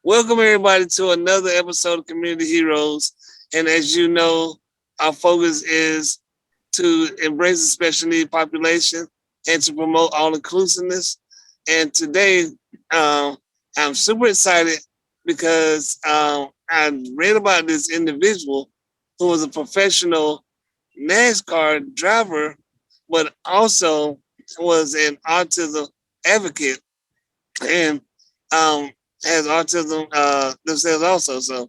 Welcome everybody to another episode of Community Heroes. And as you know, our focus is to embrace the special need population and to promote all inclusiveness. And today, I'm super excited because I read about this individual who was a professional NASCAR driver, but also was an autism advocate and has autism themselves also. So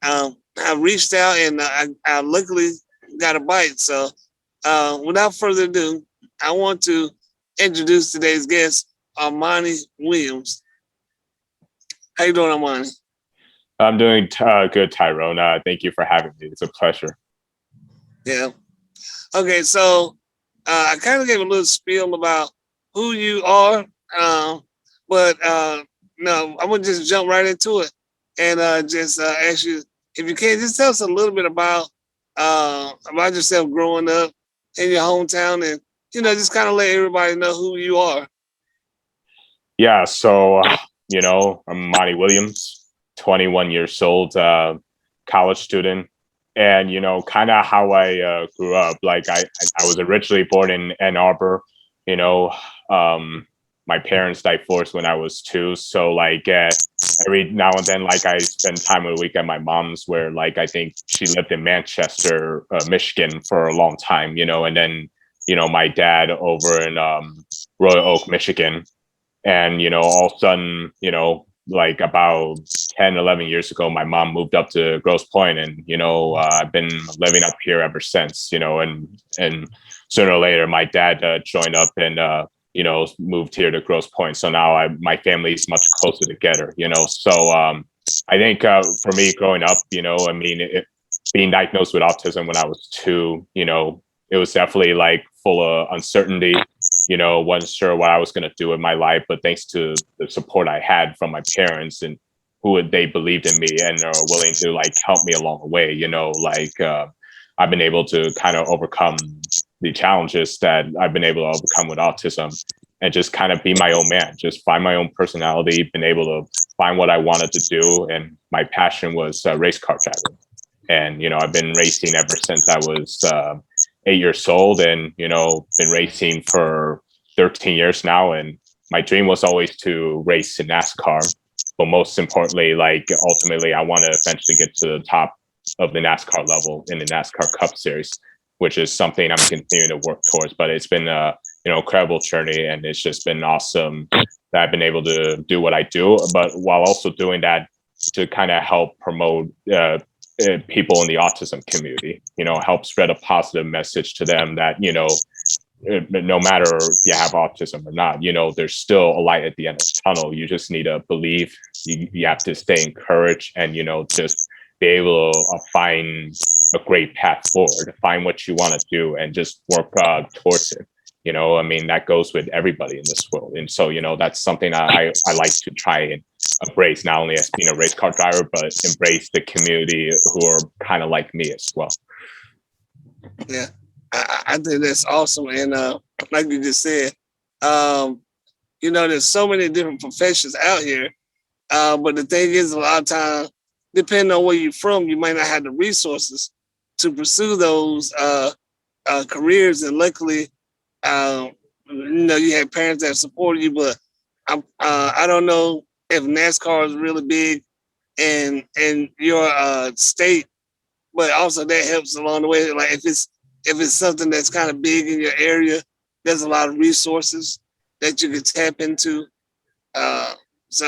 I reached out and I luckily got a bite. So without further ado, I want to introduce today's guest, Armani Williams. How you doing, Armani? I'm doing good, Tyrone. Thank you for having me. It's a pleasure. Yeah. Okay, so I kind of gave a little spiel about who you are, um, but no, I'm gonna just jump right into it and just ask you if you can just tell us a little bit about yourself growing up in your hometown, and just kind of let everybody know who you are. Yeah, I'm Armani Williams, 21 years old, college student. And, kind of how I grew up. Like, I was originally born in Ann Arbor, you know, um, my parents divorced when I was two. So, like, every now and then, like, I spend time of the week at my mom's, where, like, I think she lived in Manchester, Michigan for a long time, and then, my dad over in Royal Oak, Michigan. And, all of a sudden, like about 10, 11 years ago, my mom moved up to Grosse Pointe, and, I've been living up here ever since, and sooner or later, my dad joined up and, moved here to Grosse Pointe. So now my family's much closer together, so I think for me growing up, being diagnosed with autism when I was two, it was definitely like full of uncertainty, wasn't sure what I was going to do with my life, but thanks to the support I had from my parents and they believed in me and are willing to like help me along the way, I've been able to kind of overcome the challenges that I've been able to overcome with autism and just kind of be my own man, just find my own personality, been able to find what I wanted to do. And my passion was race car driving. And, I've been racing ever since I was 8 years old and, been racing for 13 years now. And my dream was always to race in NASCAR. But most importantly, like ultimately, I want to eventually get to the top of the NASCAR level in the NASCAR Cup Series, which is something I'm continuing to work towards. But it's been a incredible journey, and it's just been awesome that I've been able to do what I do. But while also doing that to kind of help promote people in the autism community, help spread a positive message to them that, no matter if you have autism or not, there's still a light at the end of the tunnel. You just need to believe, you have to stay encouraged and, just be able to find a great path forward, find what you want to do and just work towards it. That goes with everybody in this world. And so, that's something I like to try and embrace, not only as being a race car driver, but embrace the community who are kind of like me as well. Yeah, I think that's awesome. And like you just said, there's so many different professions out here. But the thing is, a lot of times, depending on where you're from, you might not have the resources to pursue those careers. And luckily, you have parents that support you. But I don't know if NASCAR is really big in your state, but also that helps along the way. Like if it's something that's kind of big in your area, there's a lot of resources that you could tap into. Uh, so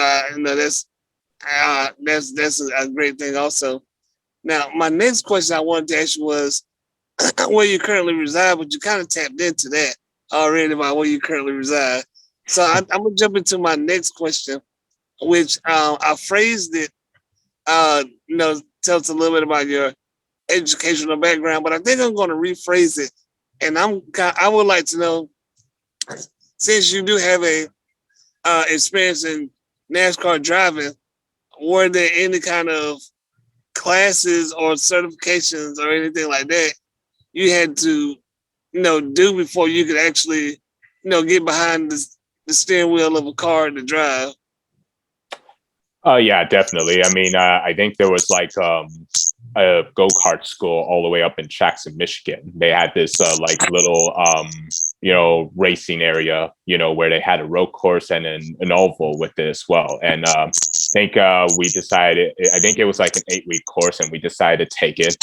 that's a great thing also. Now, my next question I wanted to ask you was where you currently reside, but you kind of tapped into that already about where you currently reside. So I'm gonna jump into my next question, which I phrased it, tell us a little bit about your educational background, but I think I'm going to rephrase it, and I would like to know, since you do have a experience in NASCAR driving, were there any kind of classes or certifications or anything like that you had to, do before you could actually, get behind the steering wheel of a car to drive? Oh yeah, definitely. I mean, I think there was like a go-kart school all the way up in Jackson, Michigan. They had this like little racing area, where they had a road course and an oval with it as well. And I think we decided, I think it was like an 8-week course, and we decided to take it.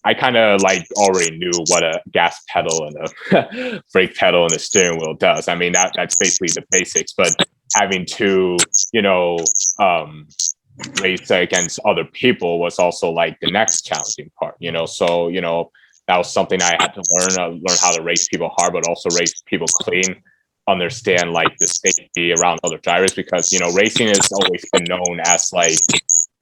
I kind of like already knew what a gas pedal and a brake pedal and a steering wheel does. I mean, that's basically the basics, but having to, um, race against other people was also like the next challenging part, so that was something I had to learn how to race people hard, but also race people clean, understand like the safety around other drivers, because racing has always been known as like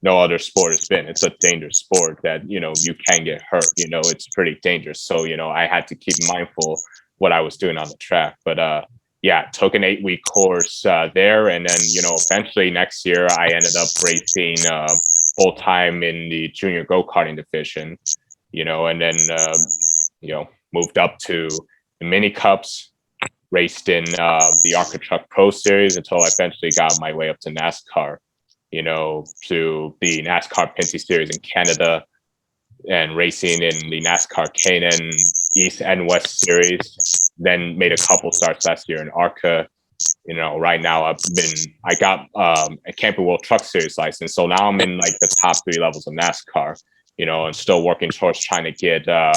no other sport has been. It's a dangerous sport that you can get hurt. It's pretty dangerous, so I had to keep mindful what I was doing on the track. But yeah, took an 8-week course there, and then eventually next year I ended up racing full time in the junior go-karting division, and then moved up to the mini cups, raced in the Arca Truck Pro Series until I eventually got my way up to NASCAR, to the NASCAR Pinty Series in Canada, and racing in the NASCAR Canaan East and West Series. Then made a couple starts last year in ARCA. Right now I got a Camping World Truck Series license, so now I'm in like the top 3 levels of NASCAR. And still working towards trying to get a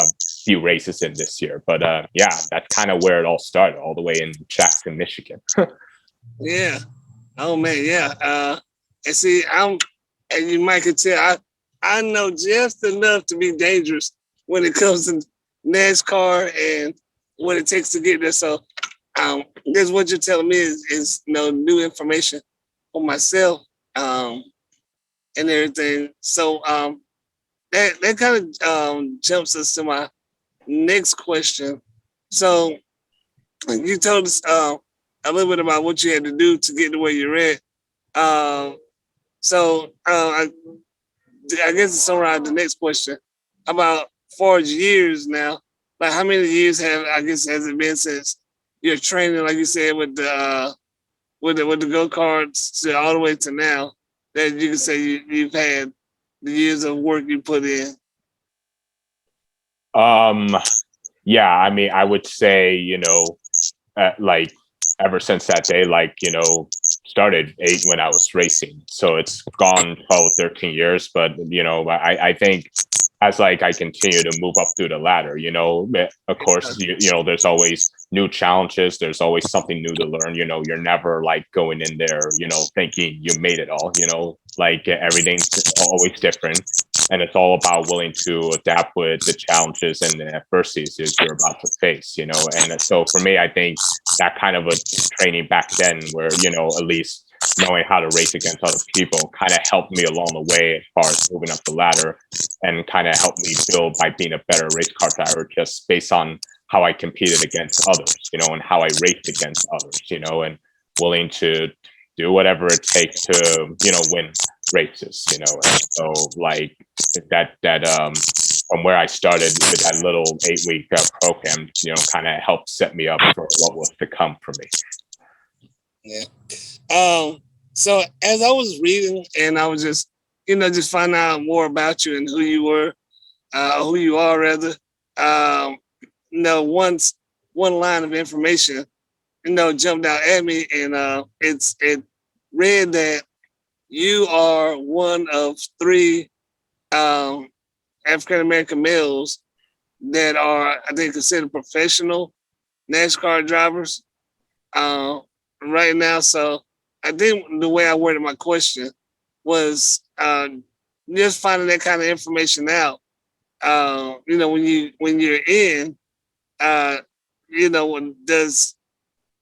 few races in this year. But yeah, that's kind of where it all started, all the way in Jackson, Michigan. Yeah. Oh man, yeah. And see, and you might could tell, I know just enough to be dangerous when it comes to NASCAR and what it takes to get there. So this what you're telling me is new information for myself and everything. So that kind of jumps us to my next question. So you told us a little bit about what you had to do to get to where you're at. I guess to summarize the next question, about 4 years now, like how many years has it been since you're training, like you said, with the go-karts to all the way to now, that you can say you've had the years of work you put in? Yeah, I mean, I would say, like ever since that day, like, started 8 when I was racing. So it's gone 12, 13 years. But, I think as like I continue to move up through the ladder, of course, there's always new challenges. There's always something new to learn. You're never like going in there, thinking you made it all, like everything's always different. And it's all about willing to adapt with the challenges and the adversities you're about to face, And so for me, I think that kind of a training back then where, at least knowing how to race against other people kind of helped me along the way as far as moving up the ladder, and kind of helped me build by being a better race car driver just based on how I competed against others, and how I raced against others, and willing to do whatever it takes to, win races, and so like that from where I started with that little 8-week program, kind of helped set me up for what was to come for me. Yeah. So as I was reading and I was just finding out more about you and who you are rather, one line of information, jumped out at me, and it read that you are one of 3 African American males that are, I think, considered professional NASCAR drivers right now. So I think the way I worded my question was just finding that kind of information out. When you're in,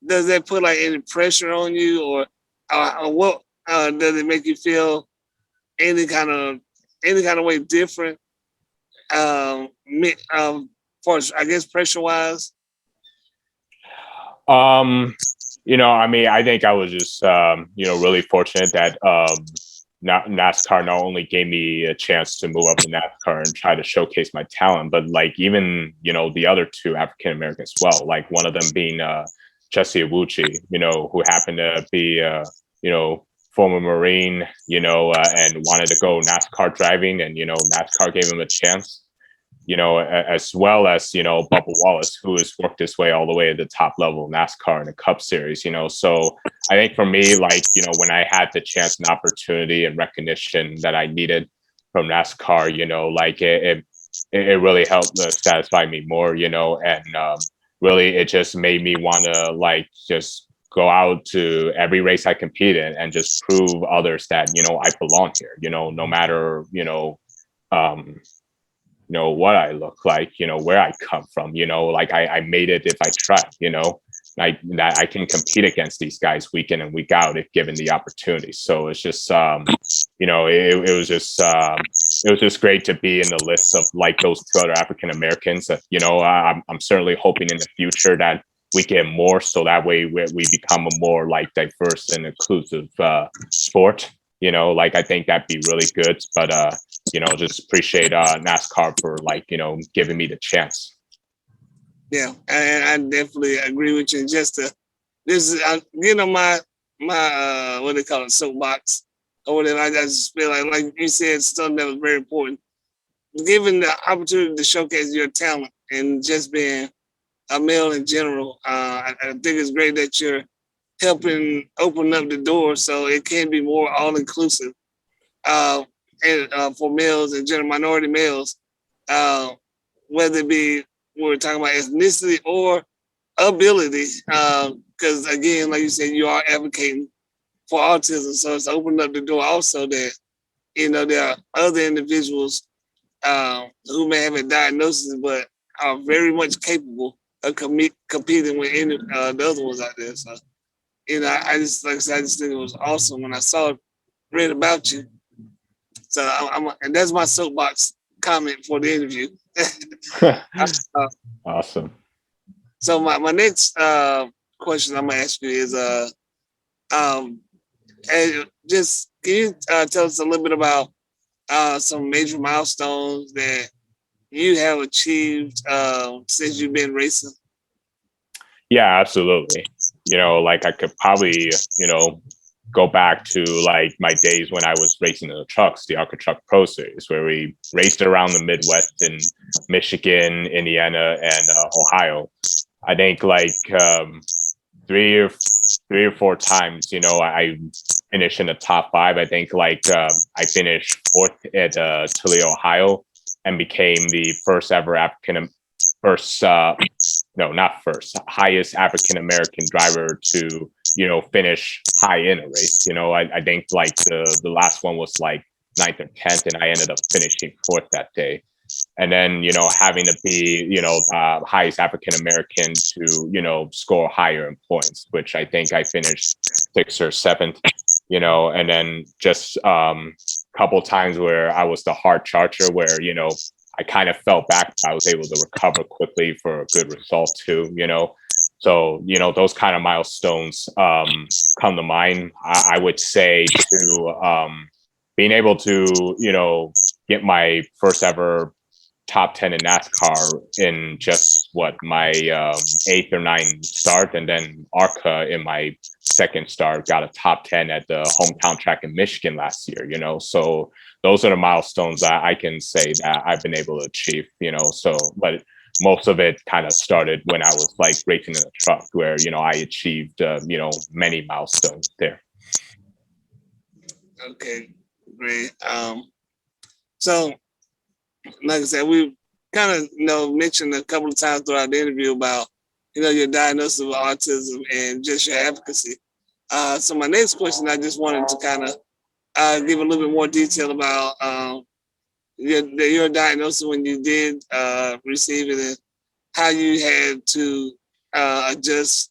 does that put like any pressure on you, or what does it make you feel any kind of way different? For I guess pressure wise. I mean, I think I was just really fortunate that NASCAR not only gave me a chance to move up to NASCAR and try to showcase my talent, but like even the other 2 African Americans as well. Like one of them being Jesse Awuchi, who happened to be former Marine, and wanted to go NASCAR driving, and NASCAR gave him a chance. As well as Bubba Wallace, who has worked his way all the way to the top level of NASCAR in the Cup Series. So I think for me, when I had the chance and opportunity and recognition that I needed from NASCAR, it really helped satisfy me more, and really it just made me want to just go out to every race I compete in and just prove others that, I belong here, no matter, what I look like, where I come from, I made it if I tried, that I can compete against these guys week in and week out if given the opportunity. So it's just, it was just great to be in the list of those two other African Americans that, I'm certainly hoping in the future that we get more, so that way we become a more diverse and inclusive sport. I think that'd be really good. But just appreciate NASCAR for giving me the chance. Yeah, and I definitely agree with you. And just this is my what they call it, soapbox or whatever. I just feel like you said, something that was very important. Given the opportunity to showcase your talent and just being a male in general, I think it's great that you're helping open up the door so it can be more all inclusive, and for males and general minority males, whether it be we're talking about ethnicity or ability, because again, like you said, you are advocating for autism, so it's opened up the door also that there are other individuals who may have a diagnosis but are very much capable of competing with any the other ones out there. So I just, like I said, I just think it was awesome when I read about you. So and that's my soapbox comment for the interview. Awesome. So my next question I'm gonna ask you is and just can you tell us a little bit about some major milestones that you have achieved since you've been racing? Yeah, absolutely. I could probably, go back to my days when I was racing in the trucks, the Arca Truck Pro Series, where we raced around the Midwest in Michigan, Indiana, and Ohio. I think three or four times, I finished in the top five. I think I finished fourth at Toledo, Ohio, and became the highest African American driver to finish high in a race. I think the last one was ninth or 10th, and I ended up finishing fourth that day. And then having to be highest African American to score higher in points, which I think I finished sixth or seventh. And then just couple times where I was the hard charger, where I kind of fell back, but I was able to recover quickly for a good result too. So those kind of milestones come to mind. I would say to being able to get my first ever top 10 in NASCAR in just my eighth or ninth start, and then ARCA in my second start got a top 10 at the hometown track in Michigan last year. So those are the milestones that I can say that I've been able to achieve. But most of it kind of started when I was racing in a truck, where I achieved many milestones there. Okay, great. So like I said, we kind of mentioned a couple of times throughout the interview about your diagnosis of autism and just your advocacy. So my next question, I just wanted to kind of give a little bit more detail about your diagnosis when you did receive it, and how you had to adjust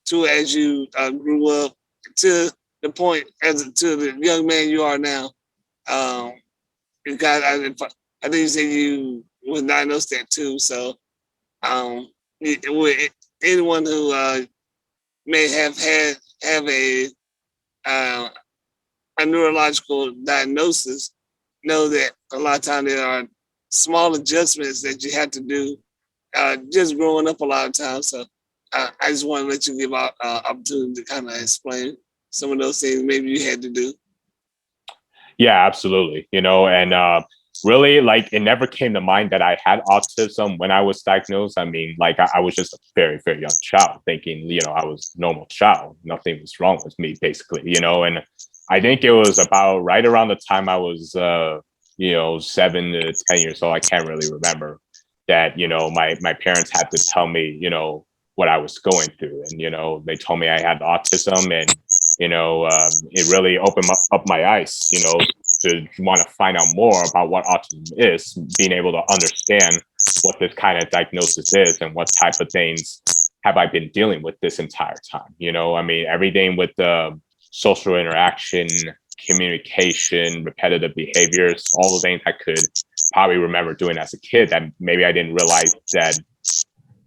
to as you grew up to the point to the young man you are now. Because I think you said you was diagnosed that too. So anyone who may have a neurological diagnosis know that a lot of times there are small adjustments that you have to do just growing up a lot of times. So I just want to let you give out opportunity to kind of explain some of those things maybe you had to do? Yeah, absolutely. And really, like, it never came to mind that I had autism when I was diagnosed. I mean, like, I was just a very, very young child thinking, I was a normal child. Nothing was wrong with me, basically, and I think it was about right around the time I was, 7 to 10 years old. I can't really remember that, my parents had to tell me, what I was going through. And, they told me I had autism, and, it really opened up my eyes, to want to find out more about what autism is, being able to understand what this kind of diagnosis is and what type of things have I been dealing with this entire time. I mean, everything with the social interaction, communication, repetitive behaviors, all the things I could probably remember doing as a kid that maybe I didn't realize that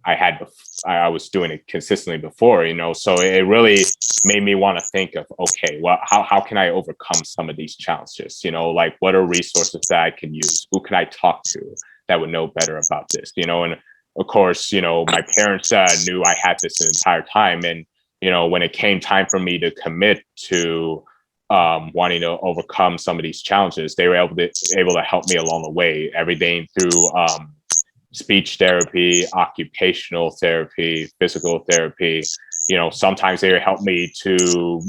I was doing it consistently before, so it really made me want to think of, okay, well, how can I overcome some of these challenges? Like, what are resources that I can use? Who can I talk to that would know better about this? And of course, my parents knew I had this the entire time. And, when it came time for me to commit to wanting to overcome some of these challenges, they were able to help me along the way, everything through speech therapy, occupational therapy, physical therapy. Sometimes they help me to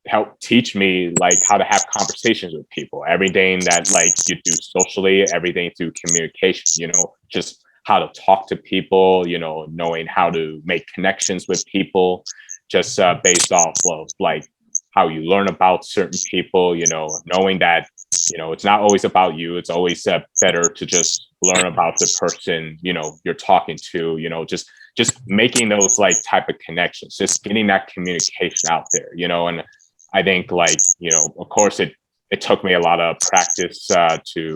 help teach me like how to have conversations with people, everything that like you do socially, everything through communication, just how to talk to people, knowing how to make connections with people, just based off of like how you learn about certain people, knowing that, it's not always about you. It's always better to just learn about the person, you're talking to, just making those like type of connections, just getting that communication out there, and I think like, of course it took me a lot of practice to,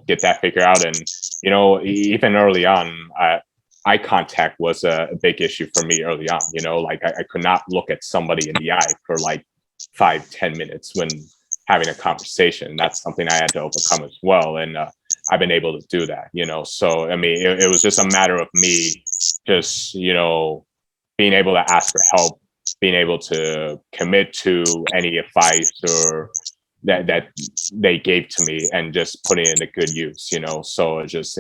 get that figured out. And, even early on, eye contact was a big issue for me early on, like I could not look at somebody in the eye for like 5-10 minutes when having a conversation. That's something I had to overcome as well. And I've been able to do that, so I mean, it was just a matter of me just, being able to ask for help, being able to commit to any advice or that they gave to me and just putting it into good use, so it just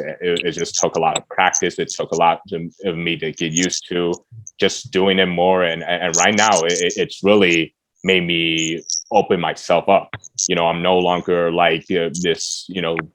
took a lot of practice. It took a lot of me to get used to just doing it more. And right now it's really made me open myself up. I'm no longer like this,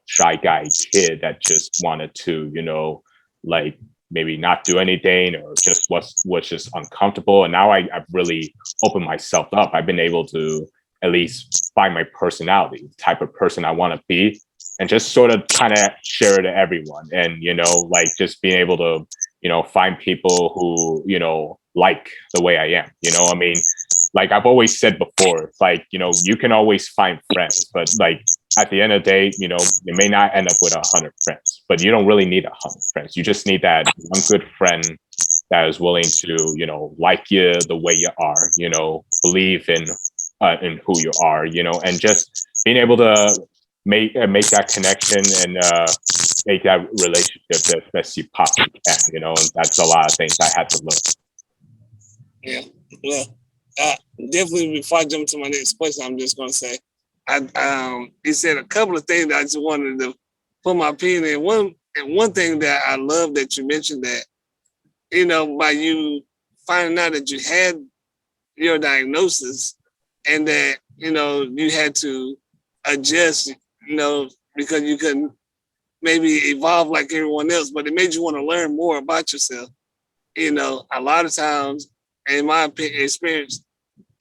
shy guy kid that just wanted to, like maybe not do anything or just was just uncomfortable. And now I've really opened myself up. I've been able to at least find my personality, the type of person I want to be, and just sort of kind of share it to everyone. And, like just being able to, find people who, like the way I am, I mean, like I've always said before, like, you can always find friends, but like at the end of the day, you may not end up with 100 friends, but you don't really need 100 friends. You just need that one good friend that is willing to, like you the way you are, believe in who you are, and just being able to make that connection and make that relationship as best you possibly can, and that's a lot of things I had to learn. Yeah, well, definitely before I jump to my next question, I'm just going to say, you said a couple of things that I just wanted to put my opinion in. One thing that I love that you mentioned that, by you finding out that you had your diagnosis and that, you had to adjust, because you couldn't maybe evolve like everyone else, but it made you want to learn more about yourself. A lot of times, in my experience,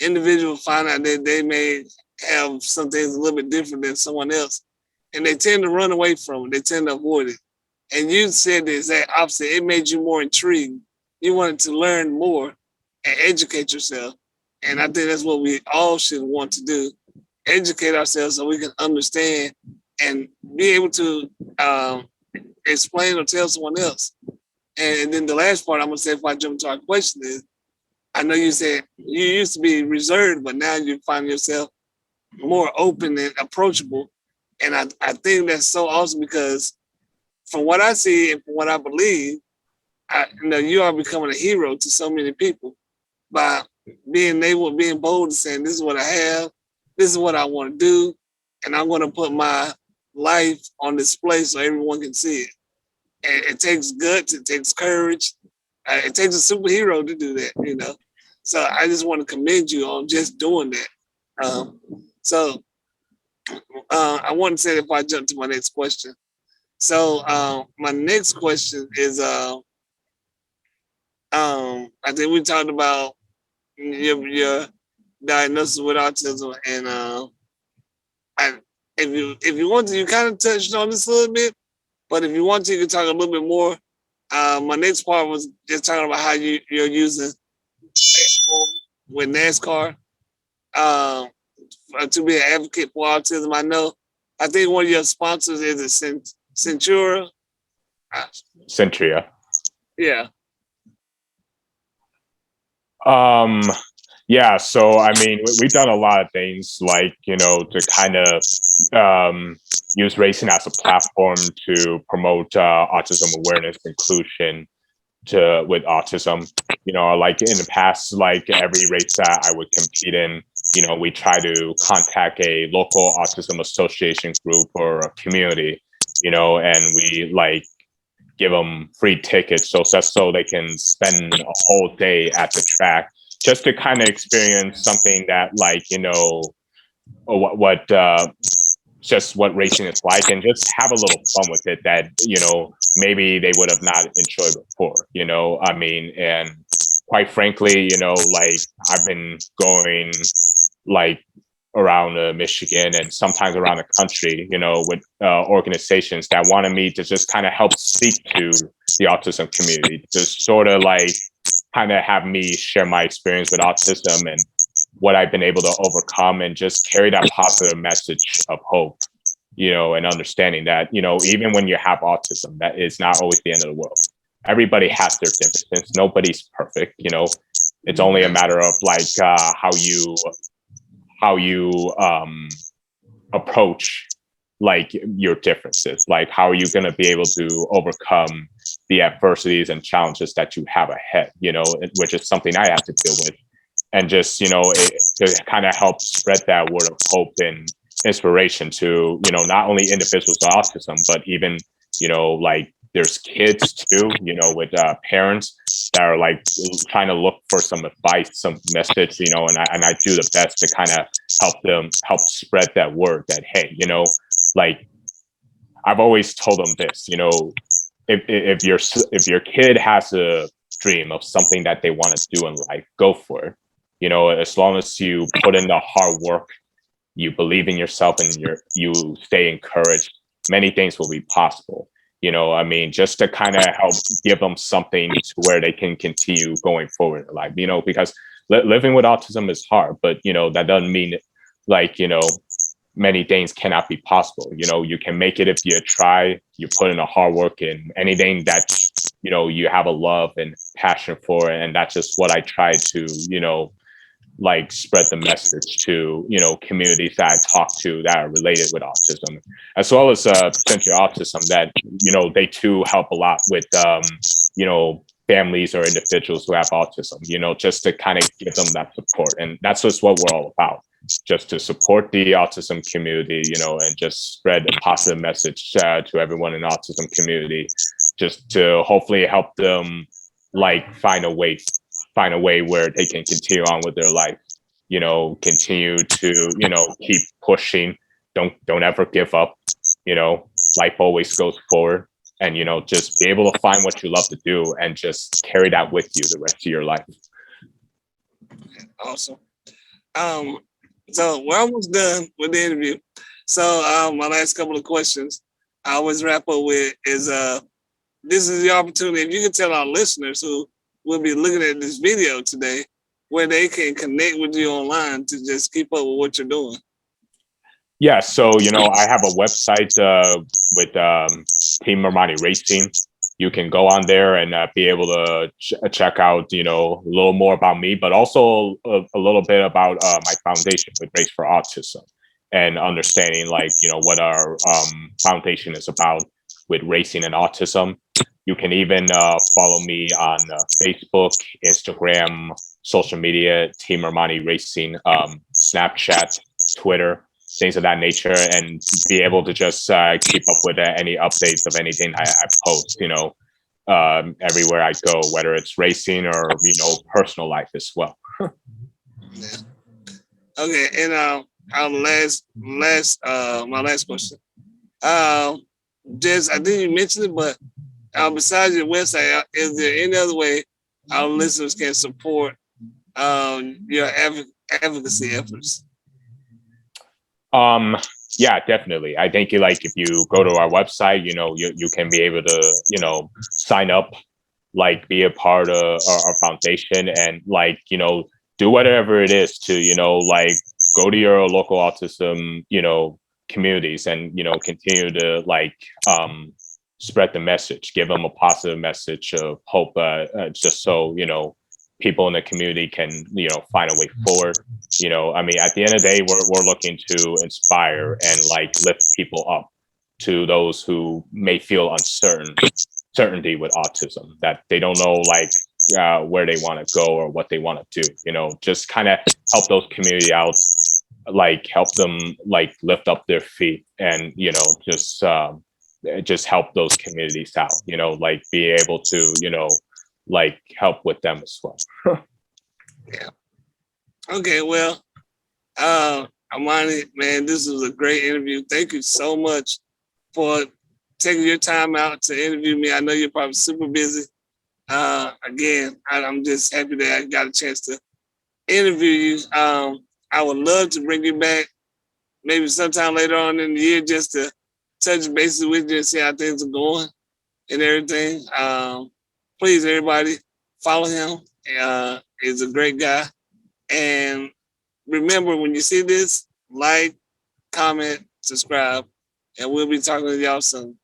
individuals find out that they may have some things a little bit different than someone else, and they tend to run away from it. They tend to avoid it. And you said the exact opposite. It made you more intrigued. You wanted to learn more and educate yourself. And I think that's what we all should want to do. Educate ourselves so we can understand and be able to explain or tell someone else. And then the last part I'm going to say before I jump to our question is, I know you said you used to be reserved, but now you find yourself more open and approachable. And I think that's so awesome because from what I see and from what I believe, you are becoming a hero to so many people by being bold and saying, this is what I have, this is what I want to do, and I'm going to put my life on display so everyone can see it. And it takes guts, it takes courage, it takes a superhero to do that, you know. So I just want to commend you on just doing that. So I want to say if I jump to my next question. So my next question is, I think we talked about your diagnosis with autism, and if you want to, you kind of touched on this a little bit, but if you want to, you can talk a little bit more. My next part was just talking about how you're using with NASCAR to be an advocate for autism. I think one of your sponsors is a Centura. Centria. Yeah. Yeah, so I mean, we've done a lot of things, like, you know, to kind of use racing as a platform to promote autism awareness, inclusion with autism. You know, like in the past, like every race that I would compete in, you know, we try to contact a local autism association group or a community, you know, and we like give them free tickets so they can spend a whole day at the track just to kind of experience something that, like, you know, what just what racing is like, and just have a little fun with it that, you know, maybe they would have not enjoyed before, you know. I mean, and quite frankly, you know, like I've been going like around Michigan and sometimes around the country, you know, with organizations that wanted me to just kind of help speak to the autism community, just sort of like kind of have me share my experience with autism and what I've been able to overcome, and just carry that positive message of hope, you know, and understanding that, you know, even when you have autism, that is not always the end of the world. Everybody has their differences. Nobody's perfect, you know. It's only a matter of like how you approach like your differences. Like, how are you going to be able to overcome the adversities and challenges that you have ahead, you know, which is something I have to deal with. And just, you know, to kind of help spread that word of hope and inspiration to, you know, not only individuals with autism, but even, you know, like there's kids too, you know, with parents that are like trying to look for some advice, some message, you know, and I do the best to kind of help spread that word that, hey, you know, like I've always told them this, you know, if your kid has a dream of something that they want to do in life, go for it. You know, as long as you put in the hard work, you believe in yourself, and you stay encouraged, many things will be possible. You know, I mean, just to kind of help give them something to where they can continue going forward in life, you know, because living with autism is hard, but, you know, that doesn't mean like, you know, many things cannot be possible. You know, you can make it if you try, you put in a hard work, in anything that, you know, you have a love and passion for. And that's just what I try to, you know, like spread the message to, you know, communities that I talk to that are related with autism, as well as potential autism, that, you know, they too help a lot with, you know, families or individuals who have autism, you know, just to kind of give them that support. And that's just what we're all about, just to support the autism community, you know, and just spread a positive message to everyone in the autism community, just to hopefully help them like find a way where they can continue on with their life, you know, continue to, you know, keep pushing, don't ever give up, you know, life always goes forward, and, you know, just be able to find what you love to do and just carry that with you the rest of your life. Awesome. So we're almost done with the interview. So my last couple of questions I always wrap up with is this is the opportunity. If you can tell our listeners who will be looking at this video today where they can connect with you online to just keep up with what you're doing. Yeah, so, you know, I have a website with Team Armani Racing. You can go on there and be able to check out, you know, a little more about me, but also a little bit about my foundation with Race for Autism, and understanding, like, you know, what our foundation is about with racing and autism. You can even follow me on Facebook, Instagram, social media, Team Armani Racing, Snapchat, Twitter, things of that nature, and be able to just keep up with any updates of anything I post, everywhere I go, whether it's racing or, personal life as well. Yeah. Okay, and our my last question. Just I think you mentioned it, but besides your website, is there any other way our listeners can support your advocacy efforts? Yeah, definitely. I think if you go to our website, you can be able to, sign up, be a part of our foundation, and do whatever it is to, go to your local autism, communities, and continue to spread the message, give them a positive message of hope, just so people in the community can find a way forward. I mean, at the end of the day, we're looking to inspire and lift people up, to those who may feel uncertainty with autism, that they don't know where they want to go or what they want to do. Just kind of help those community out, help them lift up their feet, and just help those communities out. Be able to help with them as well. Yeah. Okay, well, Armani, man, this was a great interview. Thank you so much for taking your time out to interview me. I know you're probably super busy. Again, I'm just happy that I got a chance to interview you. I would love to bring you back maybe sometime later on in the year, just to touch bases with you and see how things are going and everything. Please, everybody, follow him. He's a great guy. And remember, when you see this, like, comment, subscribe, and we'll be talking to y'all soon.